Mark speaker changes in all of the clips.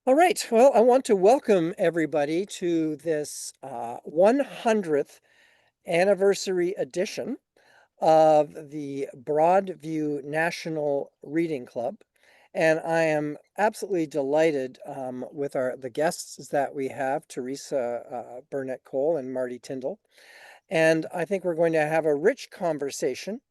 Speaker 1: All right. Well, I want to welcome everybody to this 100th anniversary edition of the Broadview National Reading Club. And I am absolutely delighted with the guests that we have, Teresa Burnett-Cole and Mardi Tindal. And I think we're going to have a rich conversation.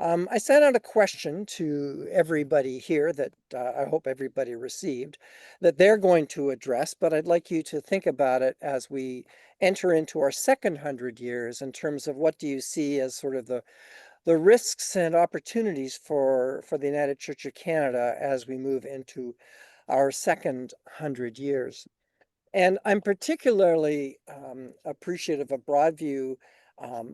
Speaker 1: I sent out a question to everybody here that I hope everybody received that they're going to address, but I'd like you to think about it as we enter into our second 100 years in terms of what do you see as sort of the risks and opportunities for the United Church of Canada as we move into our second 100 years. And I'm particularly appreciative of Broadview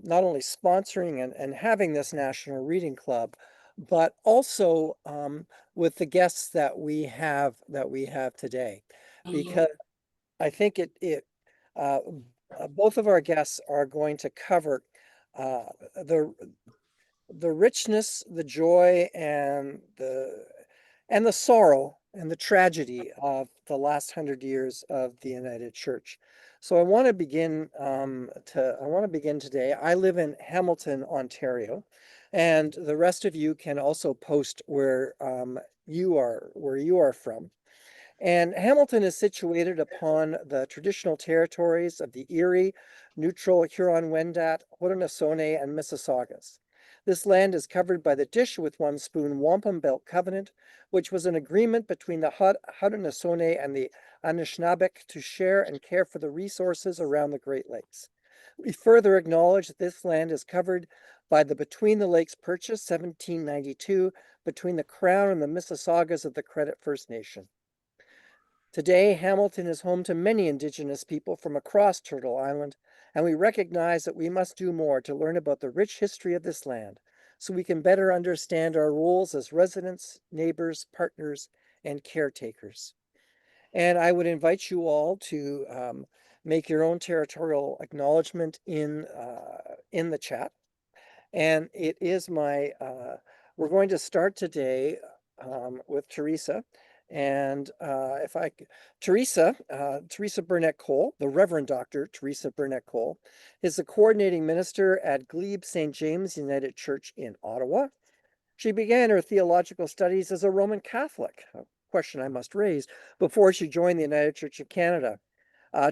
Speaker 1: not only sponsoring and having this National Reading Club, but also with the guests that we have today, because I think uh, both of our guests are going to cover uh, the the richness, the joy, and the sorrow and the tragedy of the last 100 years of the United Church. So I want to begin today. I live in Hamilton, Ontario, and the rest of you can also post where you are from. And Hamilton is situated upon the traditional territories of the Erie, Neutral, Huron-Wendat, Haudenosaunee, and Mississaugas. This land is covered by the Dish with One Spoon Wampum Belt Covenant, which was an agreement between the Haudenosaunee and the Anishinaabe to share and care for the resources around the Great Lakes. We further acknowledge that this land is covered by the Between the Lakes Purchase, 1792, between the Crown and the Mississaugas of the Credit First Nation. Today, Hamilton is home to many Indigenous people from across Turtle Island, and we recognize that we must do more to learn about the rich history of this land so we can better understand our roles as residents, neighbors, partners, and caretakers. And I would invite you all to make your own territorial acknowledgement in the chat. And we're going to start today with Teresa. And if I, Teresa Burnett-Cole, the Reverend Dr. Teresa Burnett-Cole, is the coordinating minister at Glebe St. James United Church in Ottawa. She began her theological studies as a Roman Catholic, a question I must raise, before she joined the United Church of Canada.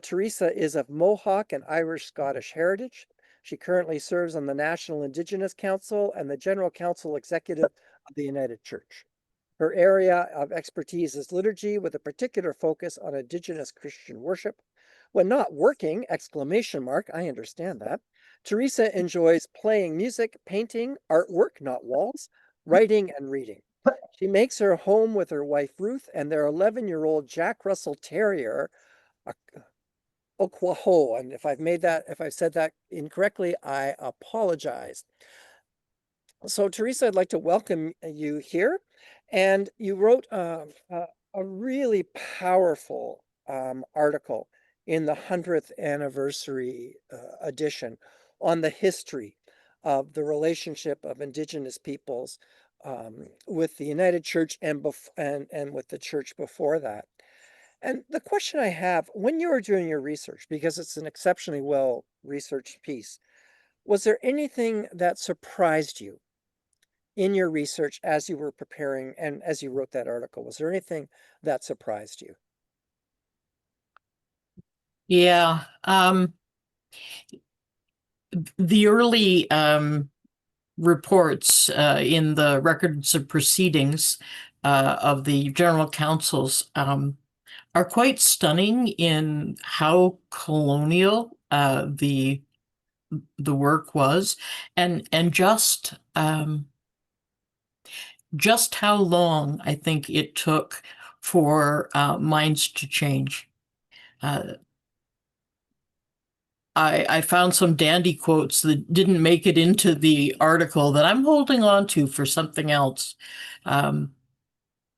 Speaker 1: Teresa is of Mohawk and Irish-Scottish heritage. She currently serves on the National Indigenous Council and the General Council Executive of the United Church. Her area of expertise is liturgy with a particular focus on Indigenous Christian worship. When not working, exclamation mark, I understand that. Teresa enjoys playing music, painting, artwork, not walls, writing, and reading. She makes her home with her wife Ruth and their 11-year-old Jack Russell Terrier, Okwaho. And if I've said that incorrectly, I apologize. So Teresa, I'd like to welcome you here. And you wrote a really powerful article in the 100th anniversary edition on the history of the relationship of Indigenous peoples with the United Church and with the church before that. And the question I have, when you were doing your research, because it's an exceptionally well researched piece, was there anything that surprised you in your research as you were preparing and as you wrote that article? Was there anything that surprised you?
Speaker 2: Yeah, the early reports in the records of proceedings of the general councils are quite stunning in how colonial the work was, and just how long I think it took for minds to change. Uh, I found some dandy quotes that didn't make it into the article that I'm holding on to for something else. Um,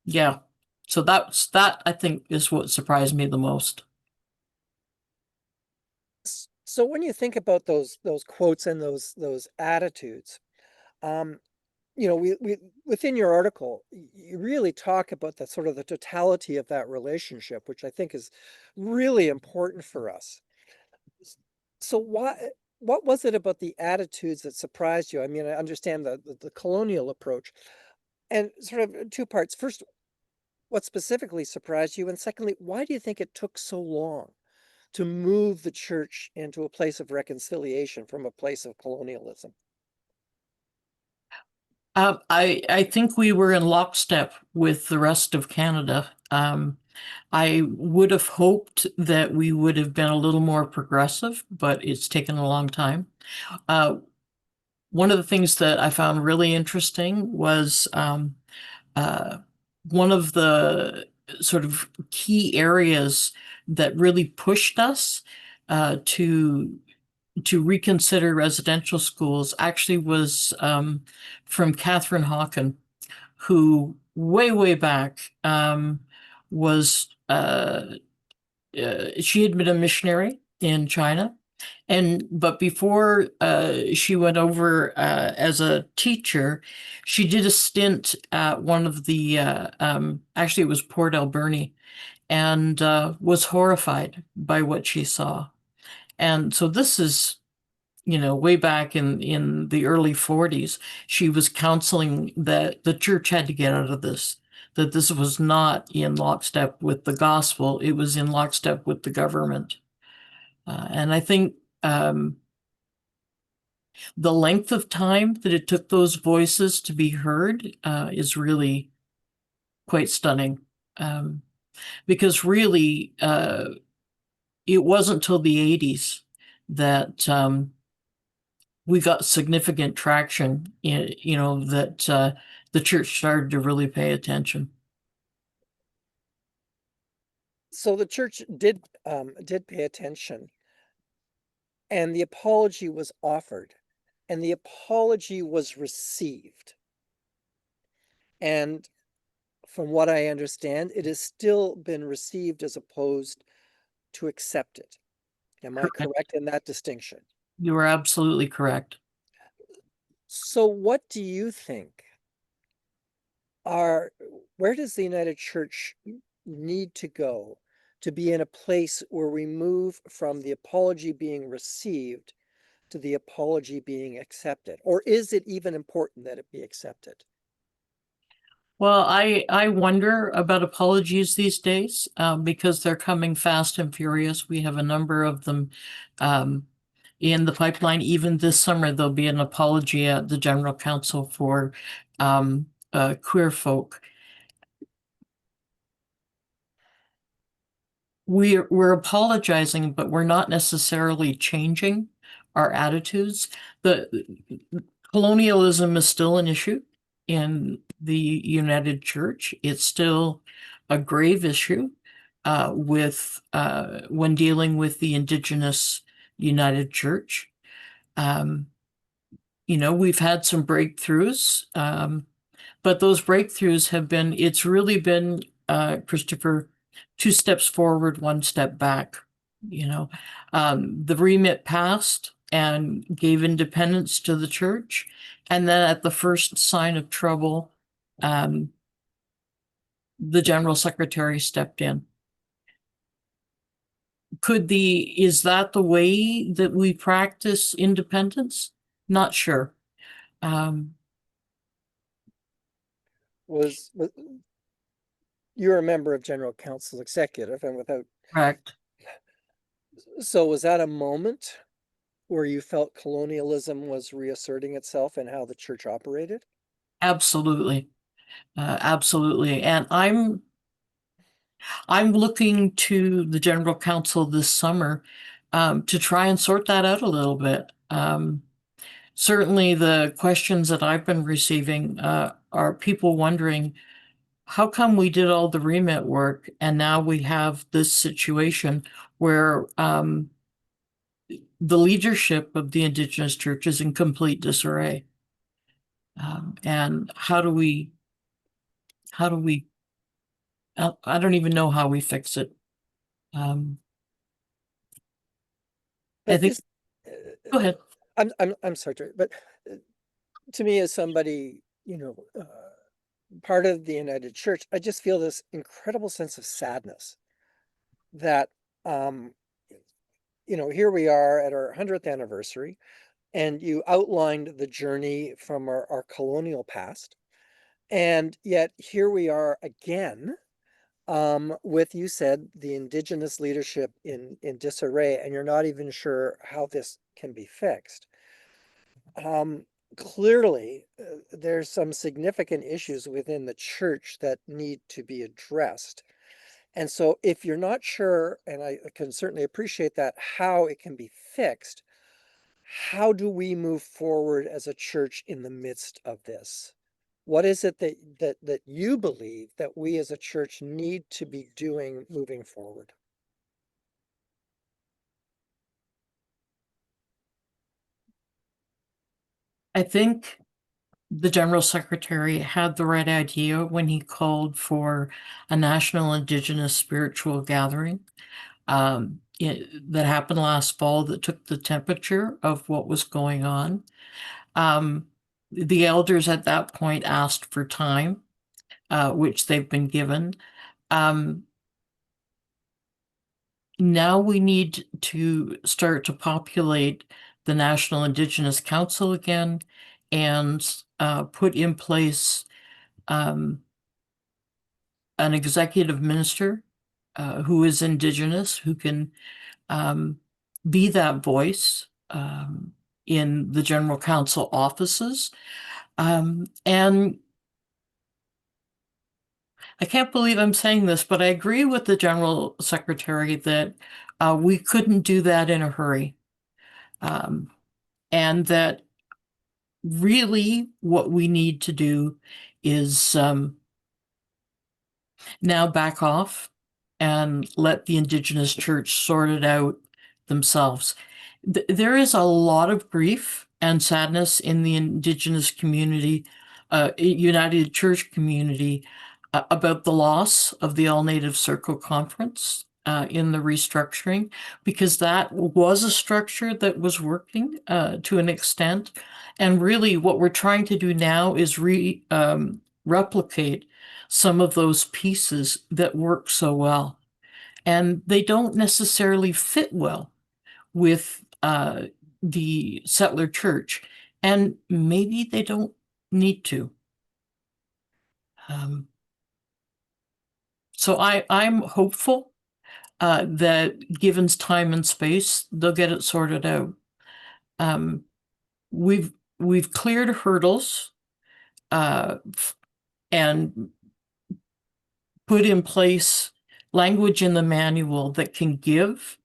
Speaker 2: yeah. So that I think is what surprised me the most.
Speaker 1: So when you think about those quotes and those attitudes, um, we within your article, you really talk about the sort of the totality of that relationship, which I think is really important for us. So what was it about the attitudes that surprised you? I mean, I understand the colonial approach, and sort of two parts. First, what specifically surprised you? And secondly, why do you think it took so long to move the church into a place of reconciliation from a place of colonialism?
Speaker 2: I think we were in lockstep with the rest of Canada. I would have hoped that we would have been a little more progressive, but it's taken a long time. Uh, One of the things that I found really interesting was uh, one of the sort of key areas that really pushed us to reconsider residential schools actually was from Catherine Hawken, who way back was she had been a missionary in China, but before she went over as a teacher, she did a stint at one of the actually it was Port Alberni, and was horrified by what she saw. And so this is, way back in the early 40s, she was counseling that the church had to get out of this, that this was not in lockstep with the gospel, it was in lockstep with the government. And I think the length of time that it took those voices to be heard is really quite stunning. Um, because really, it wasn't till the 80s that we got significant traction, that the church started to really pay attention.
Speaker 1: So the church did pay attention, and the apology was offered, and the apology was received. And from what I understand, it has still been received as opposed to accepted. Am I
Speaker 2: Correct.
Speaker 1: correct in that distinction?
Speaker 2: You are absolutely correct.
Speaker 1: So what do you think are, where does the United Church need to go to be in a place where we move from the apology being received to the apology being accepted? Or is it even important that it be accepted?
Speaker 2: Well, I wonder about apologies these days because they're coming fast and furious. We have a number of them um, in the pipeline. Even this summer, there'll be an apology at the General Council for queer folk. We're apologizing, but we're not necessarily changing our attitudes. The colonialism is still an issue in the United Church. It's still a grave issue with when dealing with the Indigenous United Church. Um, we've had some breakthroughs, but those breakthroughs it's really been, Christopher, two steps forward, one step back. The remit passed and gave independence to the church. And then at the first sign of trouble, um, the general secretary stepped in. Is that the way that we practice independence? Not sure. Um,
Speaker 1: Was you're a member of General Council Executive, and without,
Speaker 2: correct.
Speaker 1: so was that a moment where you felt colonialism was reasserting itself in how the church operated?
Speaker 2: Absolutely. Absolutely. And I'm looking to the general council this summer to try and sort that out a little bit. Certainly, the questions that I've been receiving are people wondering how come we did all the remit work and now we have this situation where the leadership of the Indigenous church is in complete disarray. And how do we, I don't even know how we fix it. Um, I
Speaker 1: But
Speaker 2: think,
Speaker 1: is,
Speaker 2: go ahead.
Speaker 1: I'm sorry, but to me, as somebody part of the United Church, I just feel this incredible sense of sadness that, um, here we are at our 100th anniversary, and you outlined the journey from our colonial past. And yet here we are again, with, you said, the indigenous leadership in disarray, and you're not even sure how this can be fixed. Clearly, there's some significant issues within the church that need to be addressed. And so if you're not sure, and I can certainly appreciate that, how it can be fixed, how do we move forward as a church in the midst of this? What is it that you believe that we as a church need to be doing moving forward?
Speaker 2: I think the General Secretary had the right idea when he called for a national Indigenous spiritual gathering that happened last fall that took the temperature of what was going on. The elders at that point asked for time, which they've been given. Now we need to start to populate the National Indigenous Council again and put in place an executive minister who is Indigenous, who can be that voice in the General Council offices. And I can't believe I'm saying this, but I agree with the General Secretary that we couldn't do that in a hurry. And that really what we need to do is now back off and let the Indigenous church sort it out themselves. There is a lot of grief and sadness in the Indigenous community, United Church community, about the loss of the All Native Circle Conference in the restructuring, because that was a structure that was working to an extent. And really what we're trying to do now is replicate some of those pieces that work so well. And they don't necessarily fit well with the settler church, and maybe they don't need to. So I'm hopeful that given time and space, they'll get it sorted out. We've cleared hurdles and put in place language in the manual that can give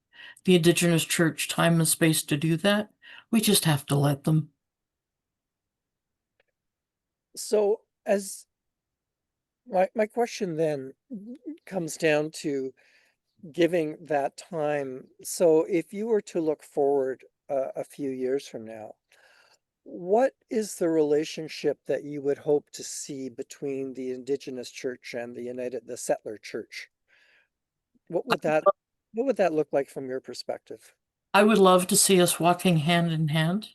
Speaker 2: the Indigenous church time and space to do that. We just have to let them.
Speaker 1: So as my question then comes down to giving that time. So if you were to look forward a few years from now, what is the relationship that you would hope to see between the Indigenous church and the settler church? What would that look like from your perspective?
Speaker 2: I would love to see us walking hand in hand.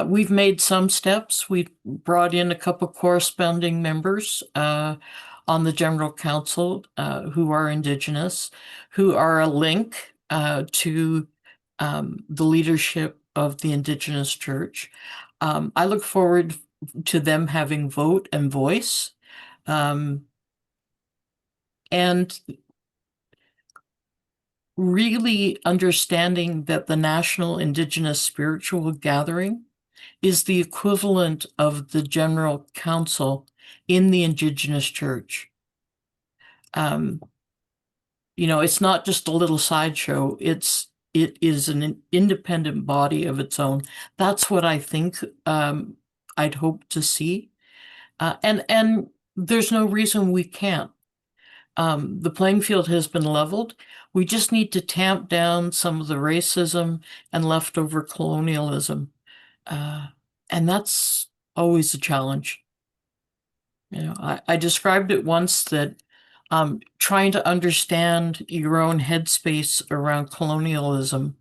Speaker 2: We've made some steps. We've brought in a couple corresponding members on the General Council who are Indigenous, who are a link to the leadership of the Indigenous Church. I look forward to them having vote and voice. And really understanding that the National Indigenous Spiritual Gathering is the equivalent of the General Council in the Indigenous Church. It's not just a little sideshow. It is an independent body of its own. That's what I think I'd hope to see. And there's no reason we can't. The playing field has been leveled. We just need to tamp down some of the racism and leftover colonialism. And that's always a challenge. I described it once that trying to understand your own headspace around colonialism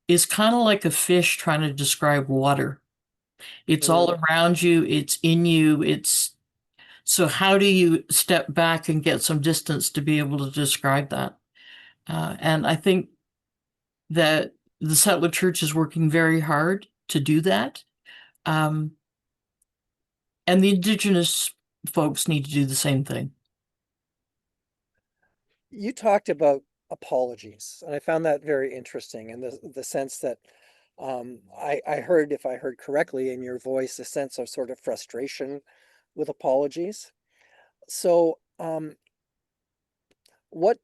Speaker 2: is kind of like a fish trying to describe water. It's all around you, it's in you, so how do you step back and get some distance to be able to describe that? And I think that the settler church is working very hard to do that. Um, and the indigenous folks need to do the same thing.
Speaker 1: You talked about apologies, and I found that very interesting in the sense that I heard, if I heard correctly in your voice, a sense of sort of frustration with apologies. So, what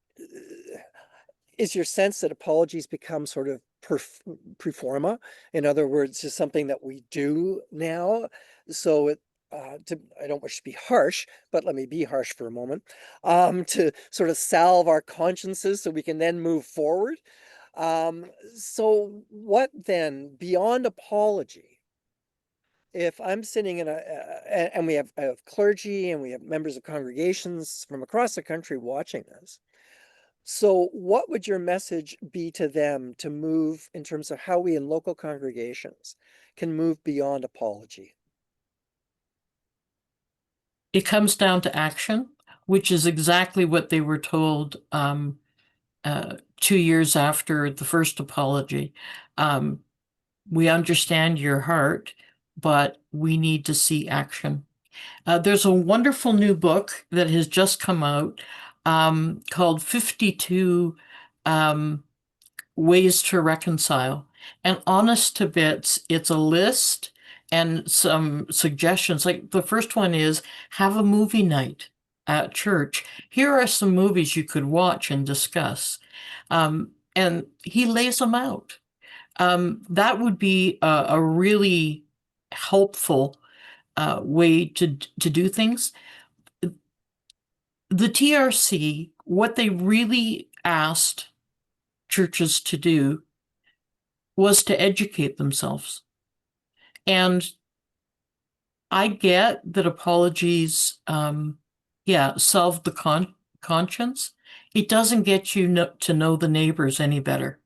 Speaker 1: is your sense that apologies become sort of pro forma? In other words, just something that we do now. So I don't wish to be harsh, but let me be harsh for a moment, to sort of salve our consciences so we can then move forward. So what then, beyond apology, if I'm sitting in and we have clergy and we have members of congregations from across the country watching this, so what would your message be to them to move in terms of how we in local congregations can move beyond apology?
Speaker 2: It comes down to action, which is exactly what they were told 2 years after the first apology. We understand your heart, but we need to see action. There's a wonderful new book that has just come out called 52 um, Ways to Reconcile. And honest to bits, it's a list and some suggestions. Like the first one is have a movie night at church. Here are some movies you could watch and discuss. And he lays them out. That would be a really helpful way to do things. The TRC, what they really asked churches to do was to educate themselves. And I get that apologies, solve the conscience. It doesn't get you to know the neighbors any better.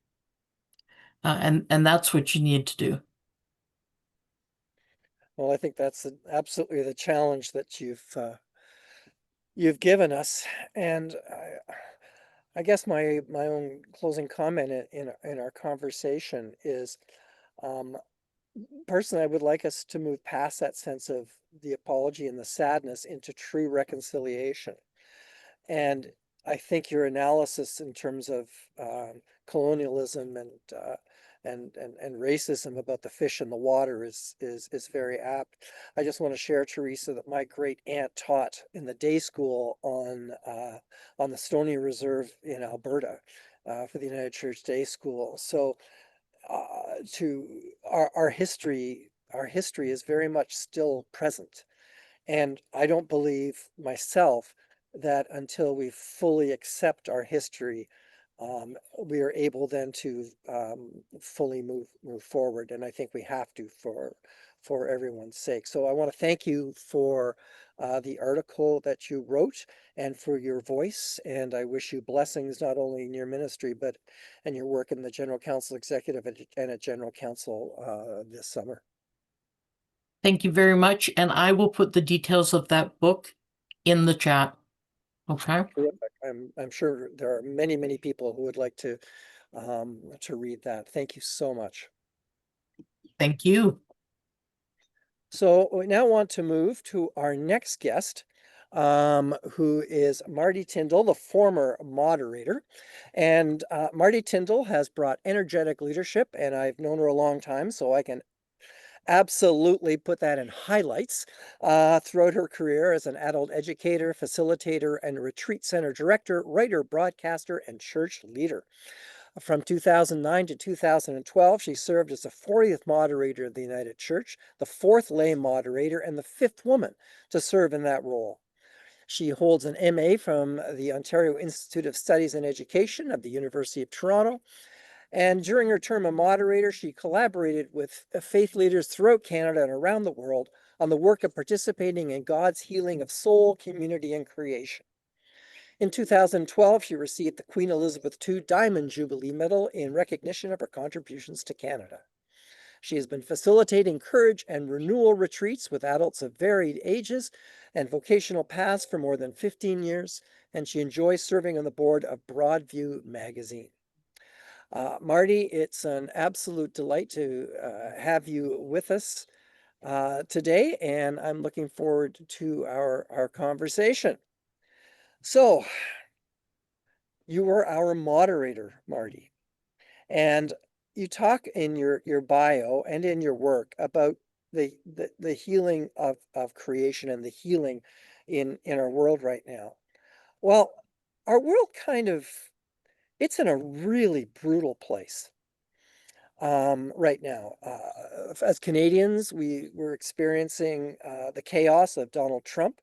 Speaker 2: And that's what you need to do.
Speaker 1: Well, I think that's absolutely the challenge that you've given us. And I guess my own closing comment in our conversation is, um, personally, I would like us to move past that sense of the apology and the sadness into true reconciliation. And I think your analysis in terms of colonialism and racism about the fish in the water is very apt. I just want to share, Teresa, that my great aunt taught in the day school on the Stony Reserve in Alberta for the United Church Day School. So to our history is very much still present. And I don't believe myself that until we fully accept our history, we are able then to fully move forward. And I think we have to for everyone's sake. So I want to thank you for the article that you wrote and for your voice. And I wish you blessings not only in your ministry, but in your work in the General Council Executive and at General Council this summer.
Speaker 2: Thank you very much. And I will put the details of that book in the chat. Okay.
Speaker 1: Terrific. I'm sure there are many people who would like to read that. Thank you so much.
Speaker 2: Thank you.
Speaker 1: So we now want to move to our next guest, who is Mardi Tindal, the former moderator. And Mardi Tindal has brought energetic leadership, and I've known her a long time, so I can absolutely put that in highlights throughout her career as an adult educator, facilitator, and retreat center director, writer, broadcaster, and church leader. From 2009 to 2012, she served as the 40th moderator of the United Church, the 4th lay moderator, and the 5th woman to serve in that role. She holds an MA from the Ontario Institute of Studies and Education of the University of Toronto. And during her term as moderator, she collaborated with faith leaders throughout Canada and around the world on the work of participating in God's healing of soul, community, and creation. In 2012, she received the Queen Elizabeth II Diamond Jubilee Medal in recognition of her contributions to Canada. She has been facilitating courage and renewal retreats with adults of varied ages and vocational paths for more than 15 years, and she enjoys serving on the board of Broadview magazine. Mardi, it's an absolute delight to have you with us today, and I'm looking forward to our conversation. So, you were our moderator, Mardi, and you talk in your bio and in your work about the healing of creation and the healing in our world right now. Well, our world kind of it's in a really brutal place right now. As Canadians, we're experiencing the chaos of Donald Trump.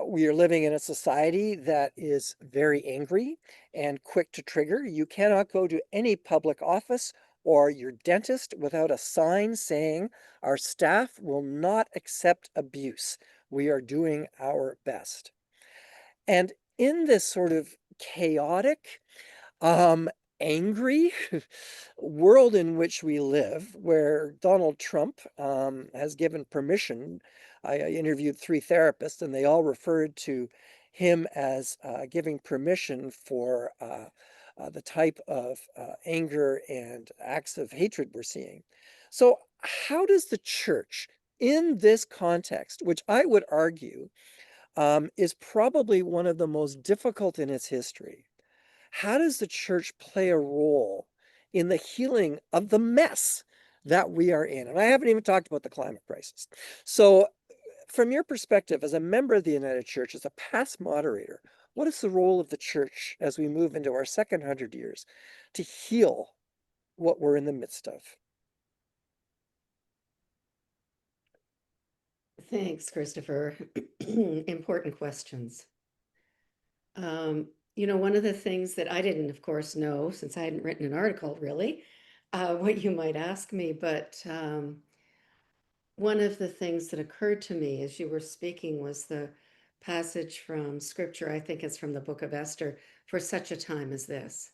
Speaker 1: We are living in a society that is very angry and quick to trigger. You cannot go to any public office or your dentist without a sign saying, "Our staff will not accept abuse. We are doing our best." And in this sort of chaotic, um, angry world in which we live, where Donald Trump has given permission. I interviewed 3 therapists, and they all referred to him as giving permission for the type of anger and acts of hatred we're seeing. So, how does the church, in this context, which I would argue is probably one of the most difficult in its history, how does the church play a role in the healing of the mess that we are in? And I haven't even talked about the climate crisis. So, from your perspective, as a member of the United Church, as a past moderator, what is the role of the church as we move into our second 100 years to heal what we're in the midst of?
Speaker 3: Thanks, Christopher. Important questions. One of the things that I didn't, of course, know since I hadn't written an article really, what you might ask me, but one of the things that occurred to me as you were speaking was the passage from scripture. I think it's from the book of Esther, for such a time as this.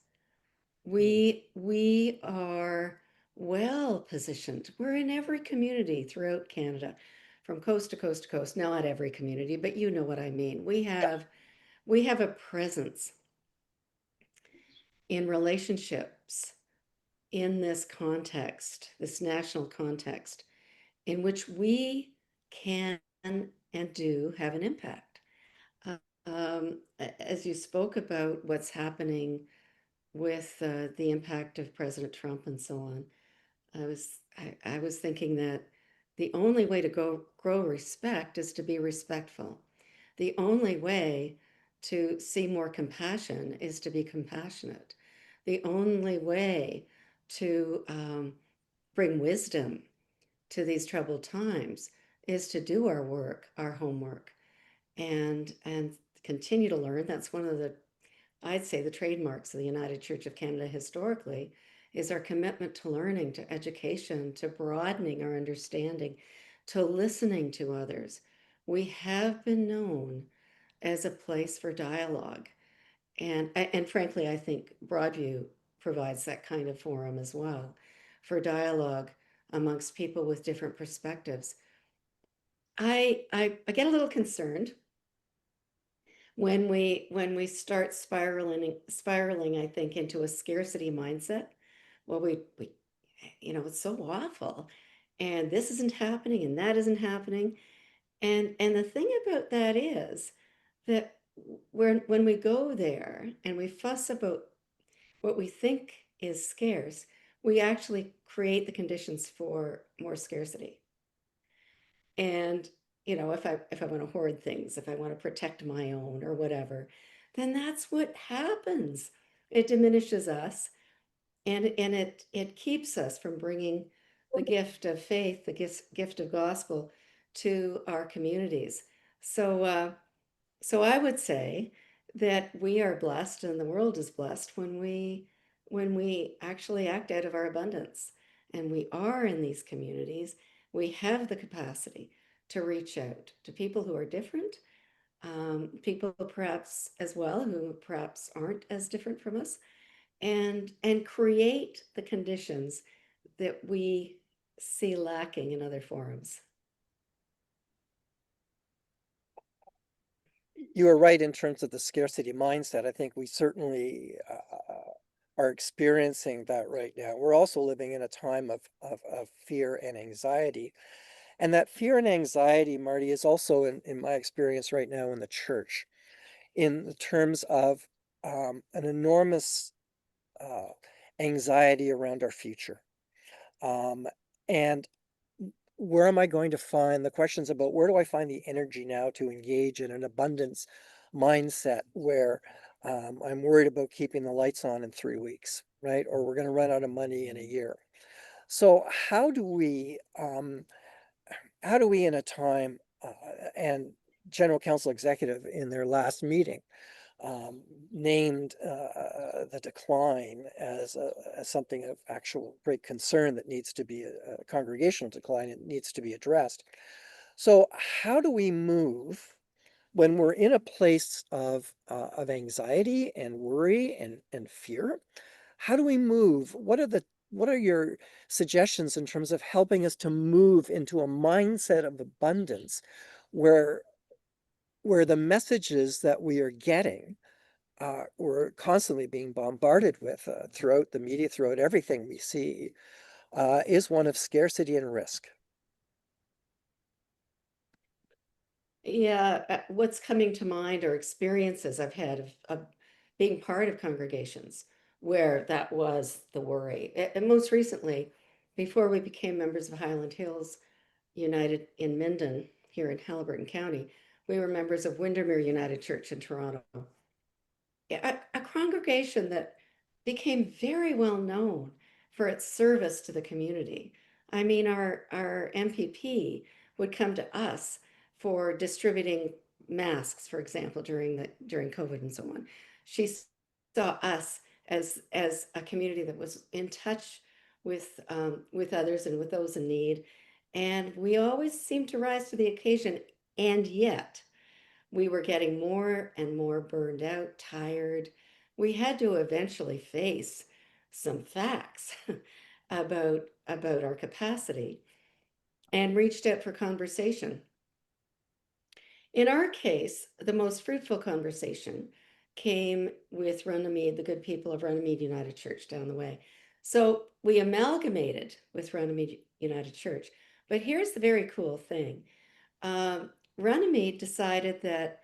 Speaker 3: We are well positioned. We're in every community throughout Canada, from coast to coast to coast. Now, not every community, but you know what I mean. We have a presence in relationships in this context, this national context, in which we can and do have an impact. As you spoke about what's happening with the impact of President Trump and so on, I was thinking that the only way to grow respect is to be respectful. The only way to see more compassion is to be compassionate. The only way to bring wisdom to these troubled times is to do our work, our homework, and continue to learn. That's one of the, I'd say, the trademarks of the United Church of Canada historically is our commitment to learning, to education, to broadening our understanding, to listening to others. We have been known as a place for dialogue. And frankly, I think Broadview provides that kind of forum as well for dialogue amongst people with different perspectives. I get a little concerned when we start spiraling, I think, into a scarcity mindset. Well, we it's so awful, and this isn't happening, and that isn't happening, and the thing about that is that when we go there and we fuss about what we think is scarce, we actually create the conditions for more scarcity. And if I want to hoard things, if I want to protect my own or whatever, then that's what happens. It diminishes us, and it keeps us from bringing the gift of faith, the gift of gospel to our communities. So I would say that we are blessed and the world is blessed when we actually act out of our abundance, and we are in these communities. We have the capacity to reach out to people who are different, people perhaps as well who perhaps aren't as different from us, and create the conditions that we see lacking in other forums.
Speaker 1: You are right in terms of the scarcity mindset. I think we certainly are experiencing that right now. We're also living in a time of fear and anxiety. And that fear and anxiety, Marty, is also in my experience right now in the church, in the terms of an enormous uh, anxiety around our future. And where am I going to find the questions about where do I find the energy now to engage in an abundance mindset where I'm worried about keeping the lights on in 3 weeks, right? Or we're going to run out of money in a year. So how do we in a time and General Counsel Executive in their last meeting named the decline as something of actual great concern that needs to be a congregational decline. It needs to be addressed. So how do we move when we're in a place of anxiety and worry and fear? How do we move? What are your suggestions in terms of helping us to move into a mindset of abundance where the messages that we are getting we're constantly being bombarded with throughout the media, throughout everything we see, is one of scarcity and risk.
Speaker 3: Yeah, what's coming to mind are experiences I've had of being part of congregations where that was the worry. And most recently, before we became members of Highland Hills United in Minden here in Haliburton County, we were members of Windermere United Church in Toronto. A congregation that became very well known for its service to the community. I mean, our MPP would come to us for distributing masks, for example, during COVID and so on. She saw us as a community that was in touch with others and with those in need, and we always seemed to rise to the occasion. And yet, we were getting more and more burned out, tired. We had to eventually face some facts about our capacity and reached out for conversation. In our case, the most fruitful conversation came with Runnymede, the good people of Runnymede United Church down the way. So we amalgamated with Runnymede United Church. But here's the very cool thing. Runnymede decided that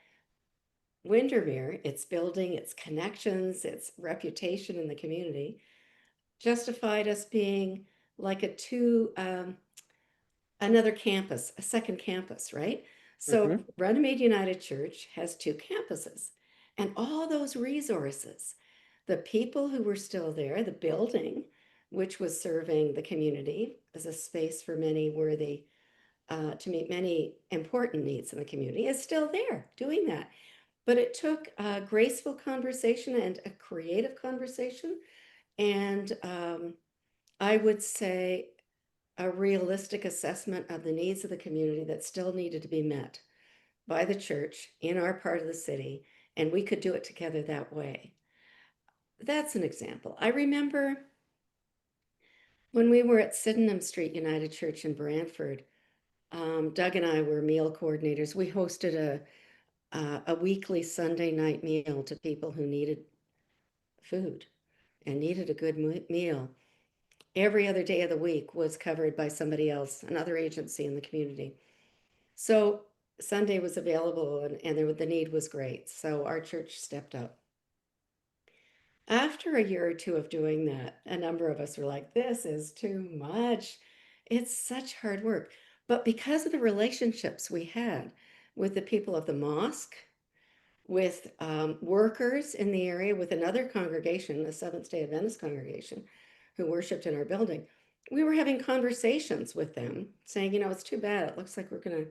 Speaker 3: Windermere, its building, its connections, its reputation in the community, justified us being like another campus, a second campus, right? So Runnymede United Church has two campuses, and all those resources, the people who were still there, the building, which was serving the community as a space for many worthy, to meet many important needs in the community, is still there doing that. But it took a graceful conversation and a creative conversation, and I would say a realistic assessment of the needs of the community that still needed to be met by the church in our part of the city, and we could do it together that way. That's an example. I remember when we were at Sydenham Street United Church in Brantford, Doug and I were meal coordinators. We hosted a weekly Sunday night meal to people who needed food and needed a good meal. Every other day of the week was covered by somebody else, another agency in the community. So Sunday was available, and the need was great. So our church stepped up. After a year or two of doing that, a number of us were like, this is too much. It's such hard work. But because of the relationships we had with the people of the mosque, with workers in the area, with another congregation, the Seventh-day Adventist congregation, who worshiped in our building, we were having conversations with them saying, it's too bad. It looks like we're going to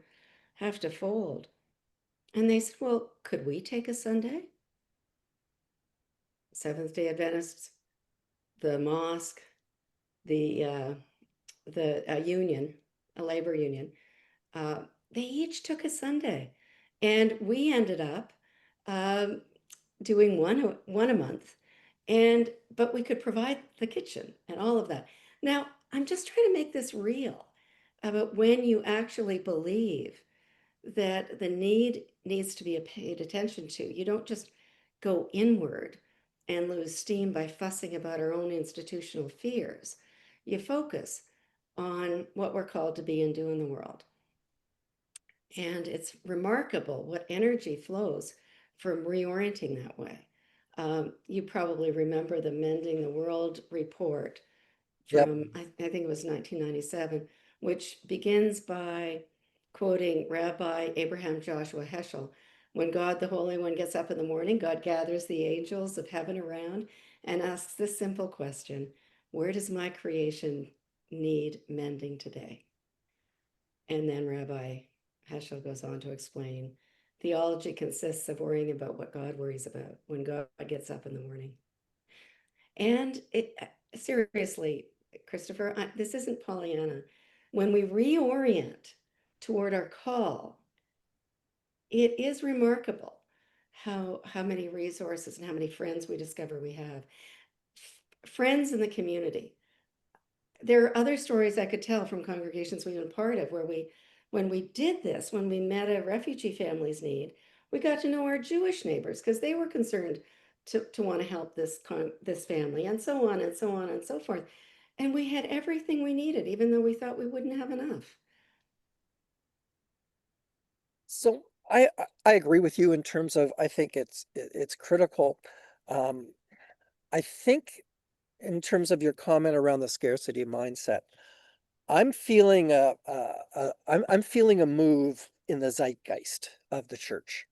Speaker 3: have to fold. And they said, well, could we take a Sunday? Seventh-day Adventists, the mosque, the union, a labor union, they each took a Sunday. And we ended up doing one a month, but we could provide the kitchen and all of that. Now, I'm just trying to make this real about when you actually believe that the need needs to be paid attention to. You don't just go inward and lose steam by fussing about our own institutional fears. You focus on what we're called to be and do in the world. And it's remarkable what energy flows from reorienting that way. You probably remember the Mending the World report
Speaker 1: Yep.
Speaker 3: from, I think it was 1997, which begins by quoting Rabbi Abraham Joshua Heschel. When God, the Holy One, gets up in the morning, God gathers the angels of heaven around and asks this simple question: where does my creation need mending today? And then Rabbi Heschel goes on to explain theology consists of worrying about what God worries about when God gets up in the morning. And it seriously, Christopher, this isn't Pollyanna. When we reorient toward our call, it is remarkable how many resources and how many friends we discover we have. Friends in the community. There are other stories I could tell from congregations we've been part of where when we did this, when we met a refugee family's need, we got to know our Jewish neighbors because they were concerned to want to help this family, and so on and so on and so forth. And we had everything we needed, even though we thought we wouldn't have enough.
Speaker 1: So I agree with you in terms of, I think it's critical. I think in terms of your comment around the scarcity mindset, I'm feeling I'm feeling a move in the zeitgeist of the church.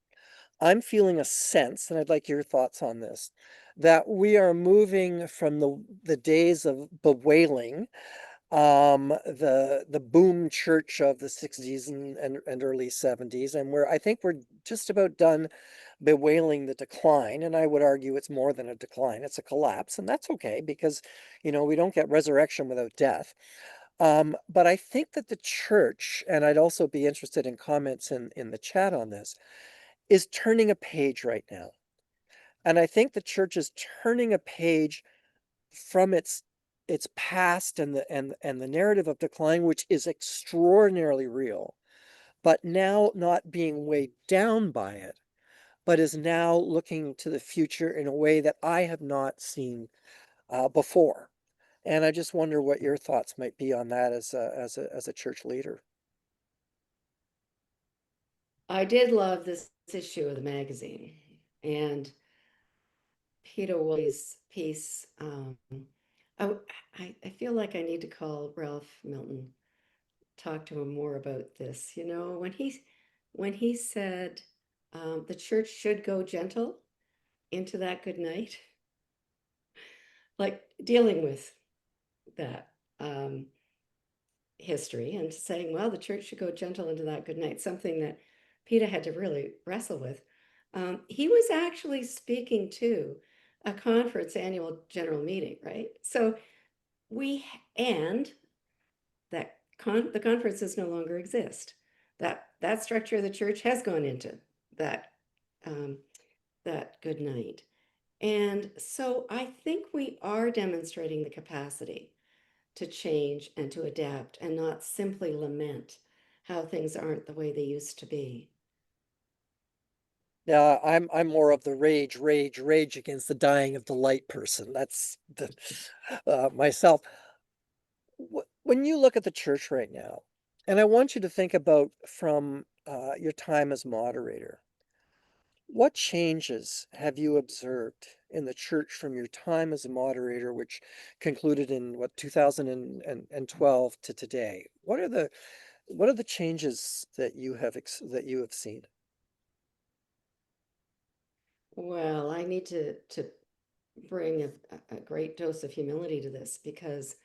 Speaker 1: I'm feeling a sense, and I'd like your thoughts on this, that we are moving from the days of bewailing, the boom church of the 60s and early 70s, and I think we're just about done bewailing the decline. And I would argue it's more than a decline, it's a collapse, and that's okay, because we don't get resurrection without death. But I think that the church, and I'd also be interested in comments in the chat on this, is turning a page right now. And I think the church is turning a page from its past and the narrative of decline, which is extraordinarily real, but now not being weighed down by it, but is now looking to the future in a way that I have not seen before. And I just wonder what your thoughts might be on that as a church leader.
Speaker 3: I did love this issue of the magazine, and Peter Woolley's piece. I, I feel like I need to call Ralph Milton, talk to him more about this. When he said the church should go gentle into that good night, like dealing with that history and saying, well, the church should go gentle into that good night, something that Peter had to really wrestle with. He was actually speaking to a conference annual general meeting, right? So and that the conferences no longer exist. That structure of the church has gone into that um, that good night. And so I think we are demonstrating the capacity to change and to adapt and not simply lament how things aren't the way they used to be.
Speaker 1: Yeah, I'm more of the rage against the dying of the light person. That's the myself. When you look at the church right now, and I want you to think about from your time as moderator, what changes have you observed in the church from your time as a moderator, which concluded in 2012 to today? What are the changes that you have seen?
Speaker 3: Well, I need to bring a great dose of humility to this, because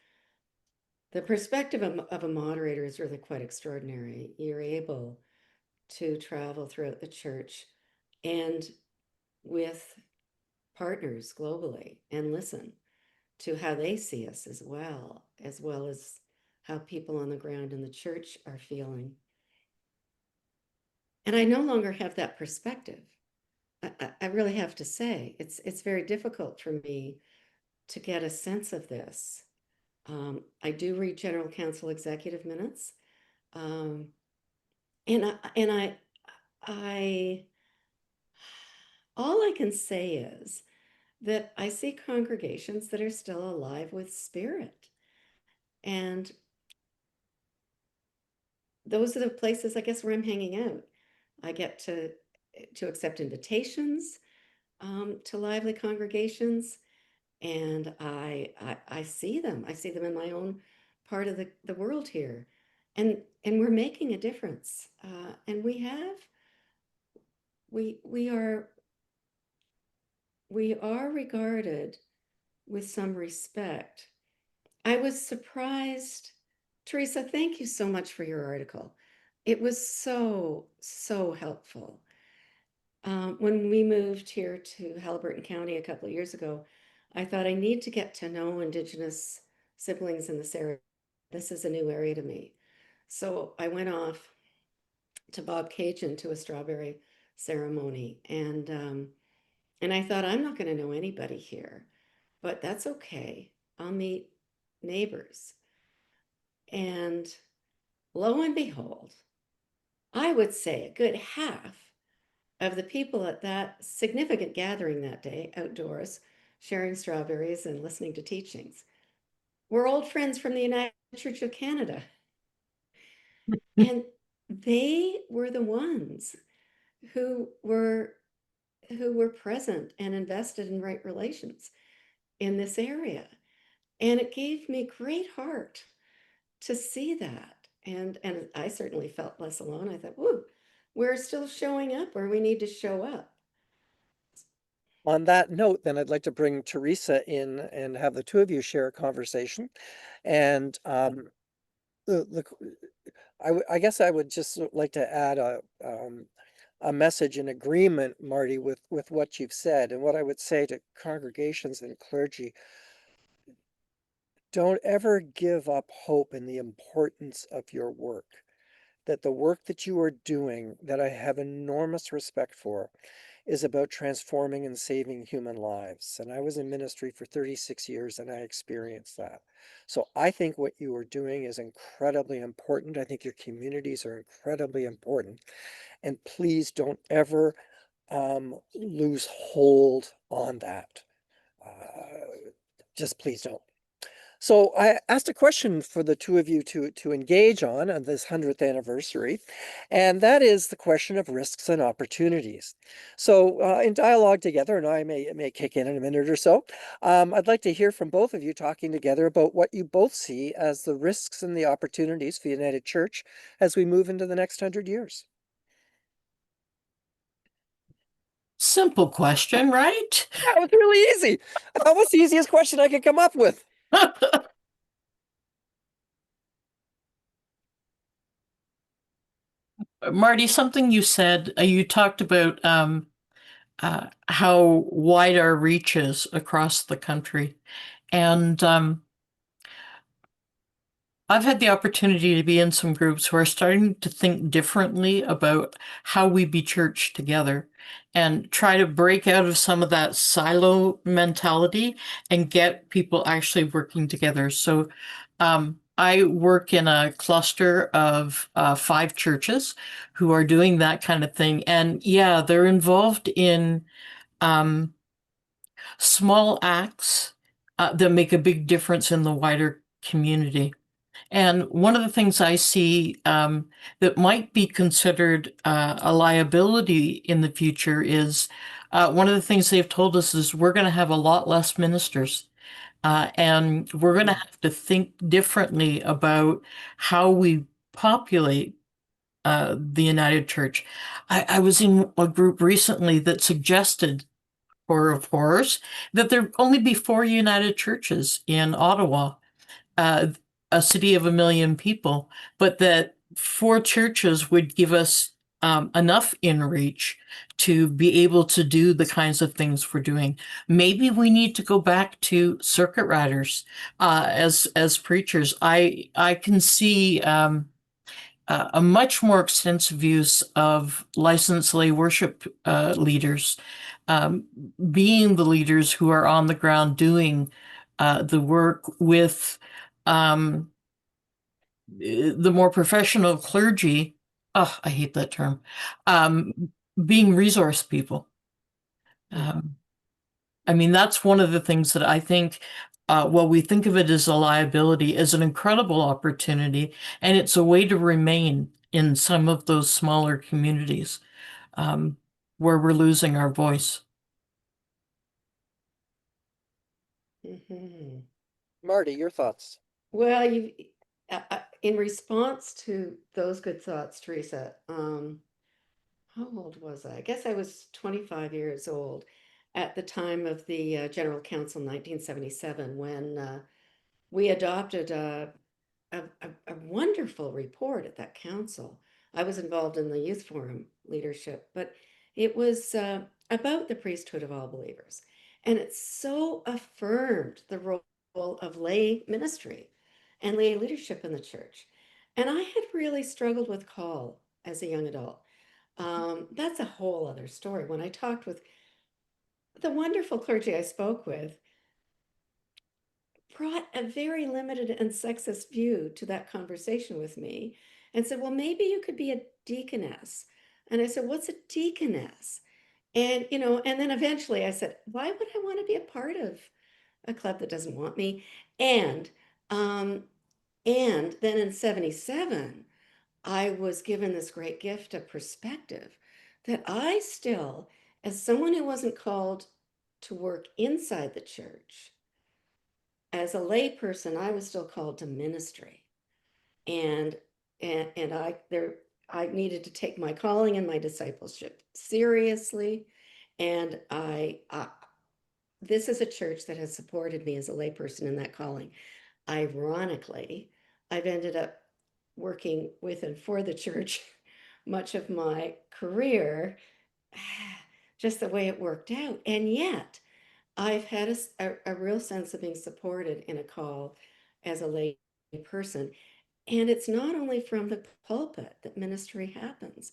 Speaker 3: the perspective of a moderator is really quite extraordinary. You're able to travel throughout the church and with partners globally and listen to how they see us as well as how people on the ground in the church are feeling. And I no longer have that perspective. I really have to say, it's very difficult for me to get a sense of this. I do read general counsel executive minutes. And I all I can say is that I see congregations that are still alive with spirit. And those are the places, I guess, where I'm hanging out. I get to accept invitations to lively congregations, and I see them. I see them in my own part of the world here, and we're making a difference. And we are regarded with some respect. I was surprised. Teresa, thank you so much for your article. It was so helpful. When we moved here to Halliburton County a couple of years ago, I thought I need to get to know Indigenous siblings in this area. This is a new area to me. So I went off to Bob Cajun to a strawberry ceremony, and I thought, I'm not going to know anybody here, but that's okay. I'll meet neighbors. And lo and behold, I would say a good half of the people at that significant gathering that day outdoors, sharing strawberries and listening to teachings, were old friends from the United Church of Canada. And they were the ones who were present and invested in right relations in this area. And it gave me great heart to see that. And I certainly felt less alone. I thought, whoa, we're still showing up where we need to show up.
Speaker 1: On that note, then I'd like to bring Teresa in and have the two of you share a conversation. And I guess I would just like to add a message in agreement, Marty, with what you've said. And what I would say to congregations and clergy, don't ever give up hope in the importance of your work. That the work that you are doing, that I have enormous respect for, is about transforming and saving human lives. And I was in ministry for 36 years and I experienced that. So I think what you are doing is incredibly important. I think your communities are incredibly important. And please don't ever lose hold on that. Just please don't. So I asked a question for the two of you to engage on this 100th anniversary, and that is the question of risks and opportunities. So in dialogue together, and I may kick in a minute or so, I'd like to hear from both of you talking together about what you both see as the risks and the opportunities for the United Church as we move into the next 100 years.
Speaker 2: Simple question, right?
Speaker 1: That was really easy. That was the easiest question I could come up with.
Speaker 2: Marty, something you said, you talked about how wide our reach is across the country. And I've had the opportunity to be in some groups who are starting to think differently about how we be church together and try to break out of some of that silo mentality and get people actually working together. So I work in a cluster of 5 churches who are doing that kind of thing. And yeah, they're involved in small acts that make a big difference in the wider community. And one of the things I see that might be considered a liability in the future is one of the things they've told us is we're going to have a lot less ministers. And we're going to have to think differently about how we populate the United Church. I was in a group recently that suggested, horror of horrors, that there only be 4 United Churches in Ottawa, a city of 1 million people, but that 4 churches would give us enough in reach to be able to do the kinds of things we're doing. Maybe we need to go back to circuit riders as preachers. I can see a much more extensive use of licensed lay worship leaders being the leaders who are on the ground doing the work with the more professional clergy, oh, I hate that term, being resource people. I mean, that's one of the things that I think, while we think of it as a liability, is an incredible opportunity, and it's a way to remain in some of those smaller communities where we're losing our voice.
Speaker 3: Mhm.
Speaker 1: Marty, your thoughts?
Speaker 3: Well, in response to those good thoughts, Teresa, how old was I? I guess I was 25 years old at the time of the General Council in 1977 when we adopted a wonderful report at that council. I was involved in the youth forum leadership, but it was about the priesthood of all believers. And it so affirmed the role of lay ministry and lay leadership in the church. And I had really struggled with call as a young adult. That's a whole other story. When I talked with the wonderful clergy I spoke with, brought a very limited and sexist view to that conversation with me and said, well, maybe you could be a deaconess. And I said, what's a deaconess? And, and then eventually I said, why would I want to be a part of a club that doesn't want me? And, um, and then in 77, I was given this great gift of perspective that I still, as someone who wasn't called to work inside the church, as a layperson, I was still called to ministry, and I needed to take my calling and my discipleship seriously, and this is a church that has supported me as a layperson in that calling. Ironically, I've ended up working with and for the church much of my career, just the way it worked out, and yet I've had a real sense of being supported in a call as a lay person. And it's not only from the pulpit that ministry happens.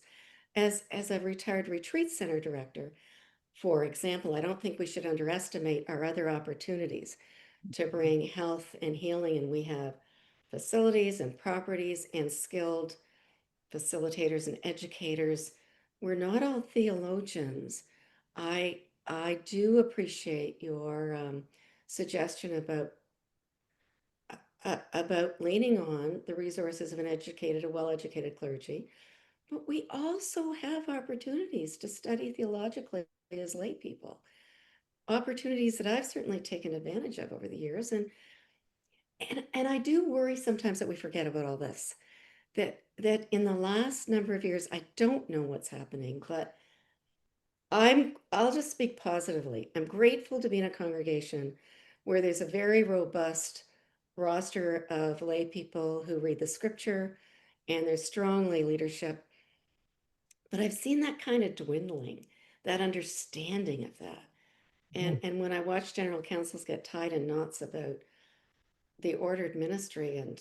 Speaker 3: As a retired retreat center director, for example, I don't think we should underestimate our other opportunities to bring health and healing. And we have facilities and properties and skilled facilitators and educators. We're not all theologians. I do appreciate your suggestion about leaning on the resources of a well-educated clergy, but we also have opportunities to study theologically as lay people. Opportunities that I've certainly taken advantage of over the years, and I do worry sometimes that we forget about all this. That in the last number of years, I don't know what's happening, but I'll just speak positively. I'm grateful to be in a congregation where there's a very robust roster of lay people who read the scripture, and there's strong lay leadership. But I've seen that kind of dwindling, that understanding of that. And when I watch general councils get tied in knots about the ordered ministry and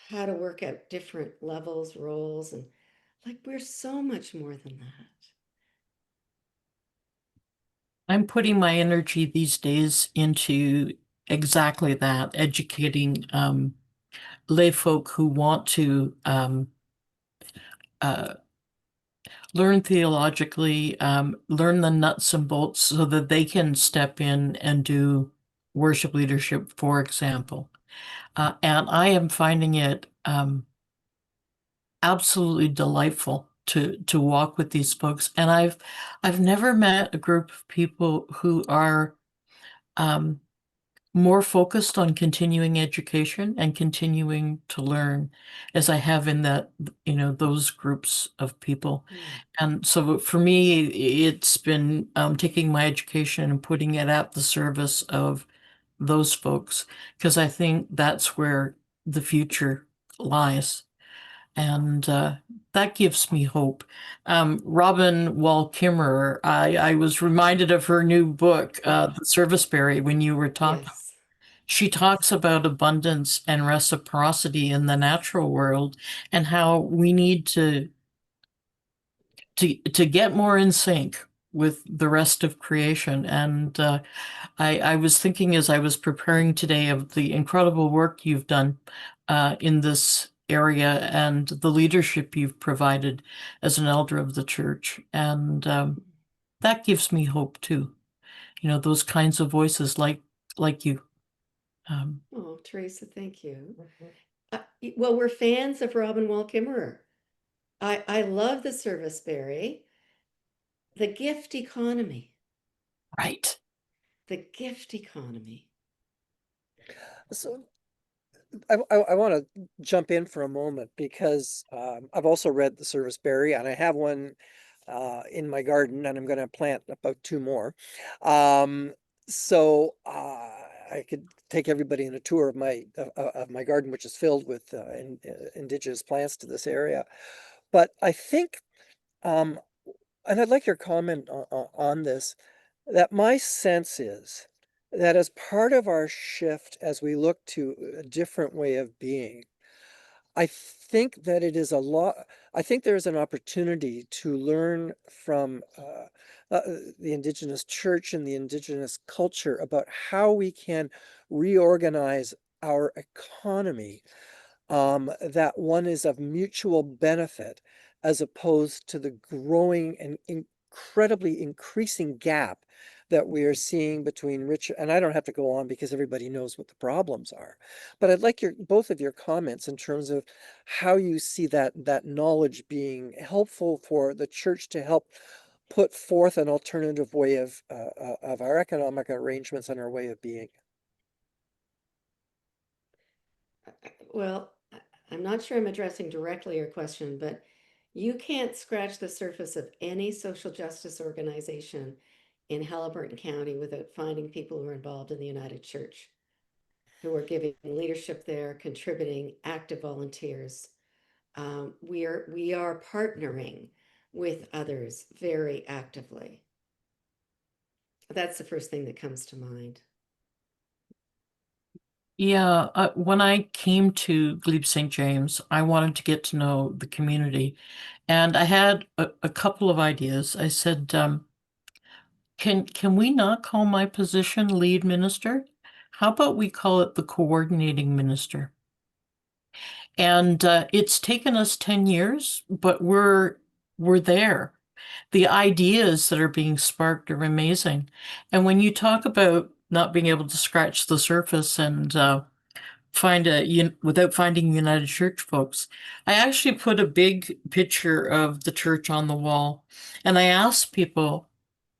Speaker 3: how to work at different levels, roles, and like we're so much more than that.
Speaker 2: I'm putting my energy these days into exactly that, educating lay folk who want to uh, learn theologically, learn the nuts and bolts so that they can step in and do worship leadership, for example. And I am finding it absolutely delightful to walk with these folks. And I've never met a group of people who are more focused on continuing education and continuing to learn as I have in that, those groups of people. And so for me, it's been taking my education and putting it at the service of those folks, because I think that's where the future lies. And that gives me hope. Robin Wall Kimmerer, I was reminded of her new book, The Serviceberry, when you were talking.
Speaker 3: Yes.
Speaker 2: She
Speaker 3: Yes.
Speaker 2: talks about abundance and reciprocity in the natural world and how we need to get more in sync with the rest of creation. And I was thinking as I was preparing today of the incredible work you've done in this area and the leadership you've provided as an elder of the church. And that gives me hope too. You know, those kinds of voices like you.
Speaker 3: Oh, Teresa, thank you. Well, we're fans of Robin Wall Kimmerer. I love the service, Barry. The gift economy.
Speaker 2: Right.
Speaker 3: The gift economy.
Speaker 1: So I want to jump in for a moment because I've also read the service berry and I have one in my garden and I'm going to plant about 2 more. Um, so I could take everybody in a tour of my garden, which is filled with indigenous plants to this area. But I think, um, and I'd like your comment on this, that my sense is that as part of our shift, as we look to a different way of being, I think that it is a lot. I think there's an opportunity to learn from the Indigenous church and the Indigenous culture about how we can reorganize our economy, that one is of mutual benefit as opposed to the growing and incredibly increasing gap that we are seeing between rich, and I don't have to go on because everybody knows what the problems are. But I'd like both of your comments in terms of how you see that knowledge being helpful for the church to help put forth an alternative way of our economic arrangements and our way of being.
Speaker 3: Well, I'm not sure I'm addressing directly your question, but you can't scratch the surface of any social justice organization in Halliburton County without finding people who are involved in the United Church, who are giving leadership there, contributing, active volunteers. We are partnering with others very actively. That's the first thing that comes to mind.
Speaker 2: Yeah, when I came to Glebe St. James, I wanted to get to know the community. And I had a couple of ideas. I said, can we not call my position lead minister? How about we call it the coordinating minister? And it's taken us 10 years, but we're there. The ideas that are being sparked are amazing. And when you talk about not being able to scratch the surface and without finding United Church folks, I actually put a big picture of the church on the wall, and I asked people,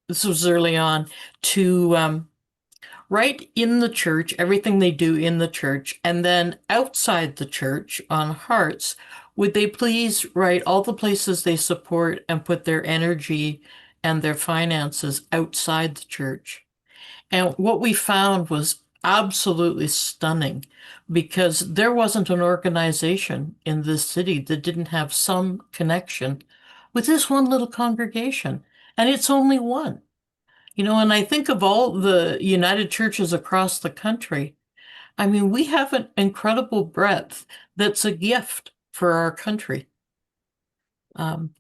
Speaker 2: this was early on, to write in the church everything they do in the church, and then outside the church on hearts, would they please write all the places they support and put their energy and their finances outside the church. And what we found was absolutely stunning because there wasn't an organization in this city that didn't have some connection with this one little congregation. And it's only one. You know, and I think of all the United Churches across the country. I mean, we have an incredible breadth that's a gift for our country. Um,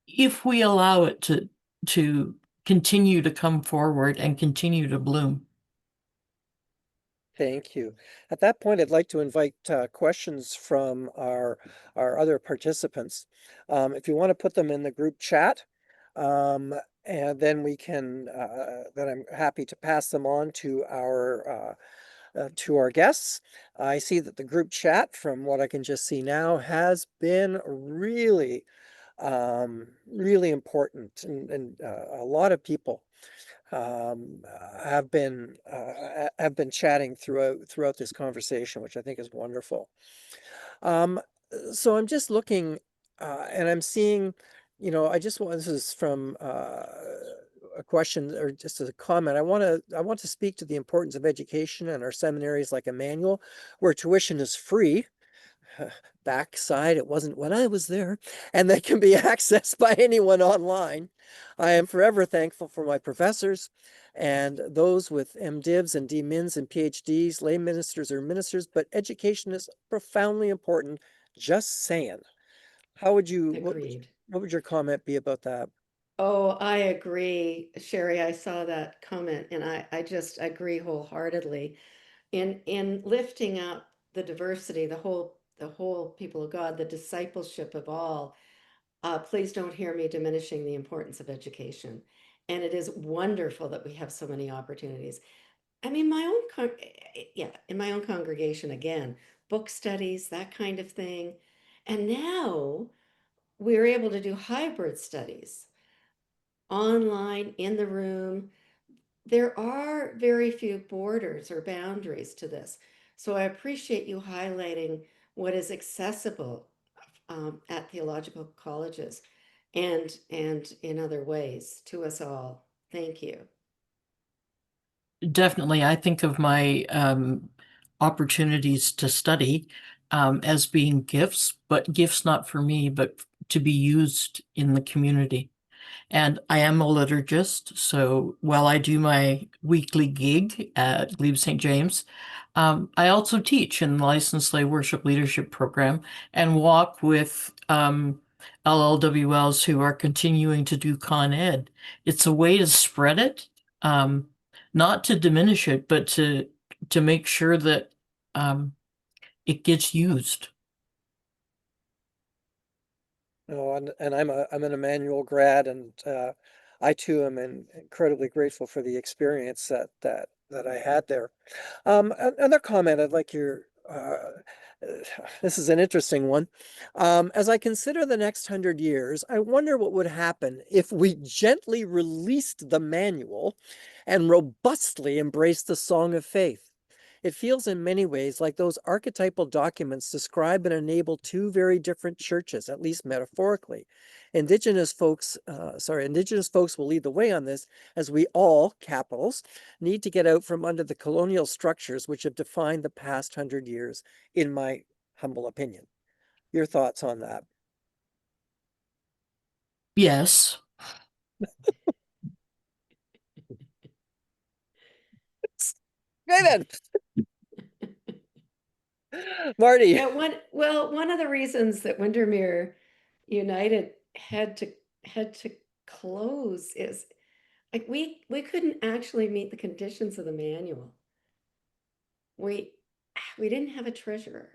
Speaker 2: if we allow it to continue to come forward and continue to bloom.
Speaker 1: Thank you. At that point, I'd like to invite questions from our other participants. If you want to put them in the group chat, and then then I'm happy to pass them on to our guests. I see that the group chat, from what I can just see now, has been really important, and a lot of people um, have been chatting throughout this conversation, which I think is wonderful. Um, so I'm just looking, and I'm seeing, I just want this is from a question or just as a comment. I want to speak to the importance of education in our seminaries like Emmanuel, where tuition is free. Backside, it wasn't when I was there, and that can be accessed by anyone online. I am forever thankful for my professors and those with MDivs and DMins and PhDs, lay ministers or ministers, but education is profoundly important. Just saying. How would you,
Speaker 3: Agreed.
Speaker 1: what would your comment be about that?
Speaker 3: Oh, I agree, Sherry. I saw that comment and I just agree wholeheartedly. In lifting up the diversity, the whole people of God, the discipleship of all, please don't hear me diminishing the importance of education. And it is wonderful that we have so many opportunities. I mean, yeah, in my own congregation, again, book studies, that kind of thing. And now we're able to do hybrid studies online, in the room. There are very few borders or boundaries to this. So I appreciate you highlighting what is accessible at theological colleges and in other ways to us all. Thank you.
Speaker 2: Definitely, I think of my opportunities to study as being gifts, but gifts not for me, but to be used in the community. And I am a liturgist, so while I do my weekly gig at Glebe St. James, I also teach in the Licensed Lay Worship Leadership Program and walk with LLWLs who are continuing to do Con Ed. It's a way to spread it, not to diminish it, but to make sure that it gets used.
Speaker 1: Oh, and I'm an Emmanuel grad, and I too am incredibly grateful for the experience that I had there. Another comment I'd like your this is an interesting one. As I consider the next 100 years, I wonder what would happen if we gently released the manual and robustly embraced the song of faith. It feels in many ways like those archetypal documents describe and enable two very different churches, at least metaphorically. Indigenous folks will lead the way on this, as we all, capitals, need to get out from under the colonial structures which have defined the past 100 years, in my humble opinion. Your thoughts on that?
Speaker 2: Yes.
Speaker 1: Okay then, Marty.
Speaker 3: Yeah, one of the reasons that Windermere United had to close is like we couldn't actually meet the conditions of the manual. We we didn't have a treasurer.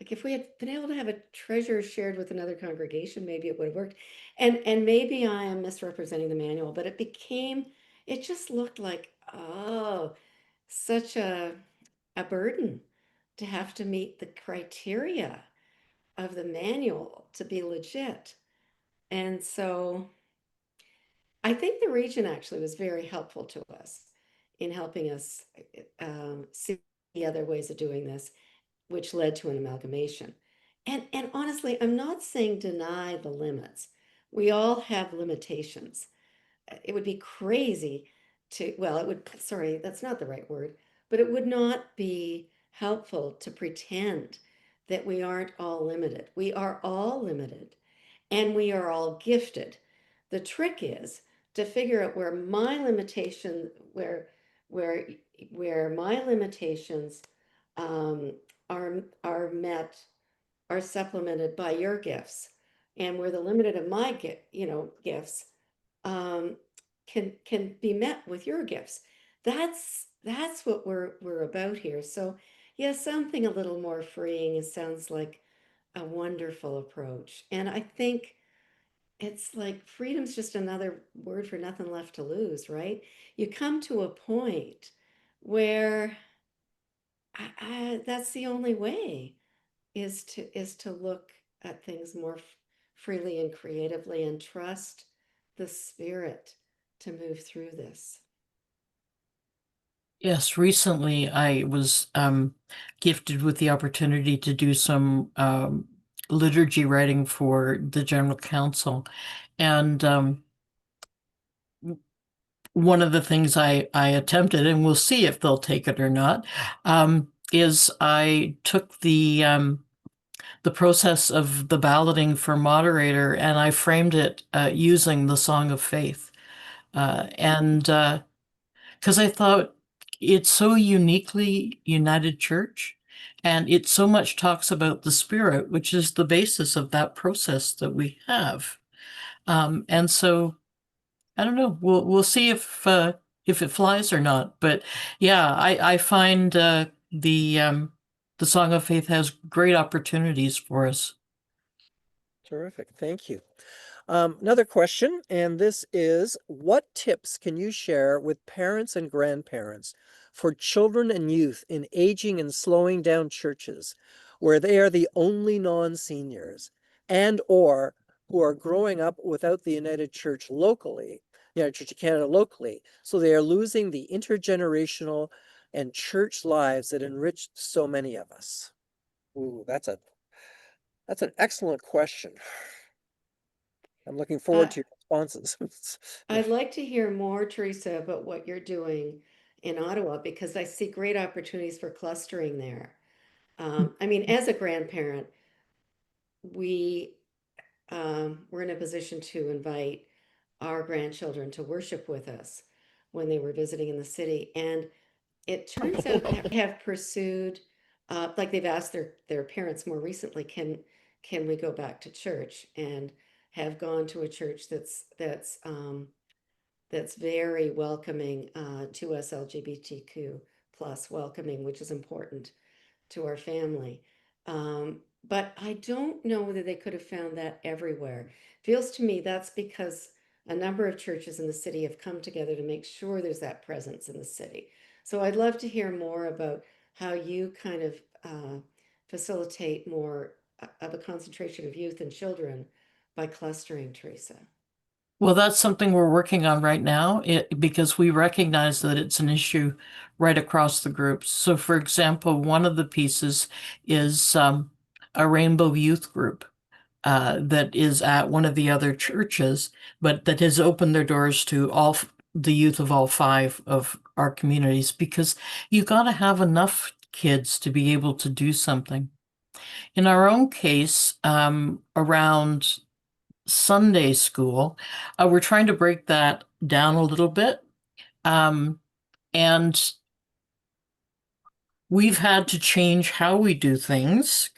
Speaker 3: Like if we had been able to have a treasurer shared with another congregation, maybe it would have worked. And maybe I am misrepresenting the manual, but it just looked like, oh, such a burden to have to meet the criteria of the manual to be legit. And so I think the region actually was very helpful to us in helping us see other ways of doing this, which led to an amalgamation. And honestly, I'm not saying deny the limits. We all have limitations. It would be crazy to, well, it would, sorry, that's not the right word, but it would not be helpful to pretend that we aren't all limited. We are all limited and we are all gifted. The trick is to figure out where my limitation, where where my limitations um, are met, are supplemented by your gifts, and where the limited of my gifts um, can be met with your gifts. That's what we're about here. So yeah, something a little more freeing. It sounds like a wonderful approach, and I think it's like freedom's just another word for nothing left to lose, right? You come to a point where that's the only way is to look at things more freely and creatively and trust the spirit to move through this.
Speaker 2: Yes, recently I was gifted with the opportunity to do some liturgy writing for the General Council. And one of the things I attempted, and we'll see if they'll take it or not, is I took the process of the balloting for moderator and I framed it using the Song of Faith. And because I thought it's so uniquely United Church, and it so much talks about the Spirit, which is the basis of that process that we have. And so I don't know. We'll see if it flies or not. But yeah, I find the Song of Faith has great opportunities for us.
Speaker 1: Terrific. Thank you. Another question, and this is, what tips can you share with parents and grandparents for children and youth in aging and slowing down churches where they are the only non-seniors and or who are growing up without the United Church locally, United Church of Canada locally, so they are losing the intergenerational and church lives that enriched so many of us? Ooh, that's an excellent question. I'm looking forward
Speaker 3: I,
Speaker 1: to your responses.
Speaker 3: I'd like to hear more, Teresa, about what you're doing in Ottawa because I see great opportunities for clustering there. I mean, as a grandparent, we were in a position to invite our grandchildren to worship with us when they were visiting in the city. And it turns out have pursued, like they've asked their parents more recently, can we go back to church, and have gone to a church that's very welcoming to us LGBTQ plus welcoming, which is important to our family. But I don't know whether they could have found that everywhere. Feels to me that's because a number of churches in the city have come together to make sure there's that presence in the city. So I'd love to hear more about how you kind of facilitate more of a concentration of youth and children by clustering, Teresa.
Speaker 2: Well, that's something we're working on right now because we recognize that it's an issue right across the groups. So, for example, one of the pieces is a Rainbow Youth Group that is at one of the other churches, but that has opened their doors to the youth of all 5 of our communities because you got to have enough kids to be able to do something. In our own case, around Sunday school, we're trying to break that down a little bit. And we've had to change how we do things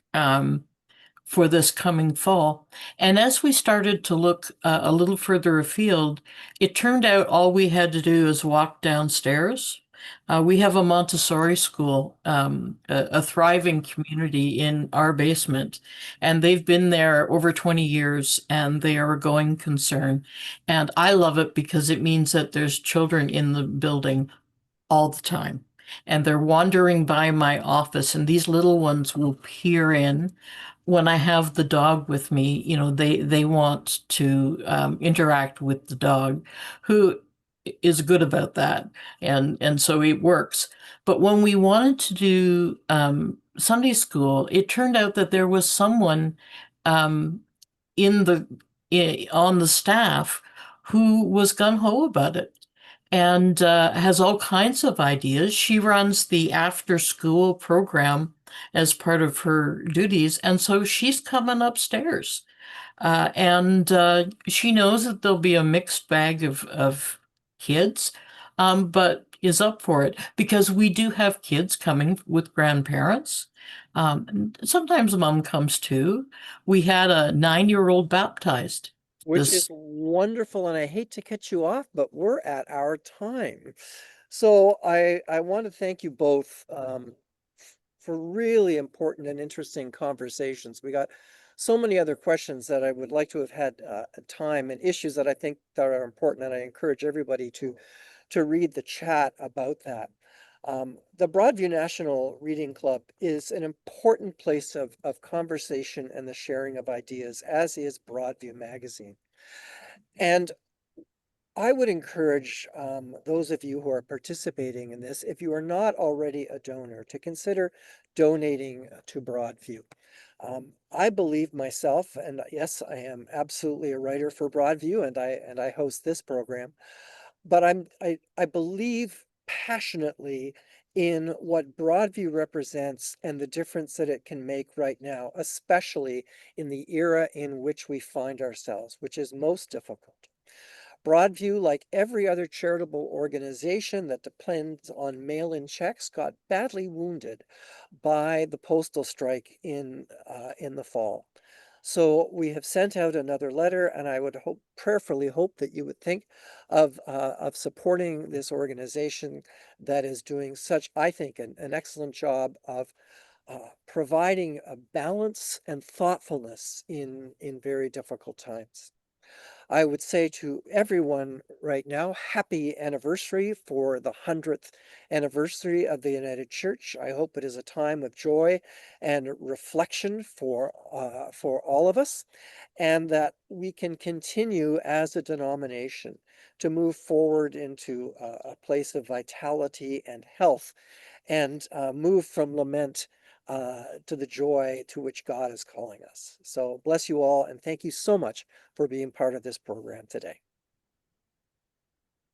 Speaker 2: for this coming fall. And as we started to look a little further afield, it turned out all we had to do is walk downstairs. We have a Montessori school, a thriving community in our basement, and they've been there over 20 years, and they are a going concern. And I love it because it means that there's children in the building all the time. And they're wandering by my office, and these little ones will peer in. When I have the dog with me, they want to interact with the dog, who is good about that, and so it works. But when we wanted to do Sunday school, it turned out that there was someone um, on the staff who was gung ho about it and has all kinds of ideas. She runs the after school program as part of her duties. And so she's coming upstairs. And she knows that there'll be a mixed bag of kids, but is up for it because we do have kids coming with grandparents. And sometimes mom comes too. We had a 9-year-old baptized
Speaker 1: Which is
Speaker 2: this.
Speaker 1: wonderful, and I hate to cut you off, but we're at our time. So I want to thank you both for really important and interesting conversations. We got so many other questions that I would like to have had time, and issues that I think that are important, and I encourage everybody to read the chat about that. The Broadview National Reading Club is an important place of conversation and the sharing of ideas, as is Broadview Magazine. And I would encourage those of you who are participating in this, if you are not already a donor, to consider donating to Broadview. I believe myself, and yes, I am absolutely a writer for Broadview, and I host this program, but I believe passionately in what Broadview represents and the difference that it can make right now, especially in the era in which we find ourselves, which is most difficult. Broadview, like every other charitable organization that depends on mail-in checks, got badly wounded by the postal strike in the fall. So we have sent out another letter, and I would prayerfully hope that you would think of supporting this organization that is doing such, I think, an excellent job of providing a balance and thoughtfulness in very difficult times. I would say to everyone right now, happy anniversary for the 100th anniversary of the United Church. I hope it is a time of joy and reflection for all of us, and that we can continue as a denomination to move forward into a place of vitality and health, and move from lament to the joy to which God is calling us. So bless you all, and thank you so much for being part of this program today.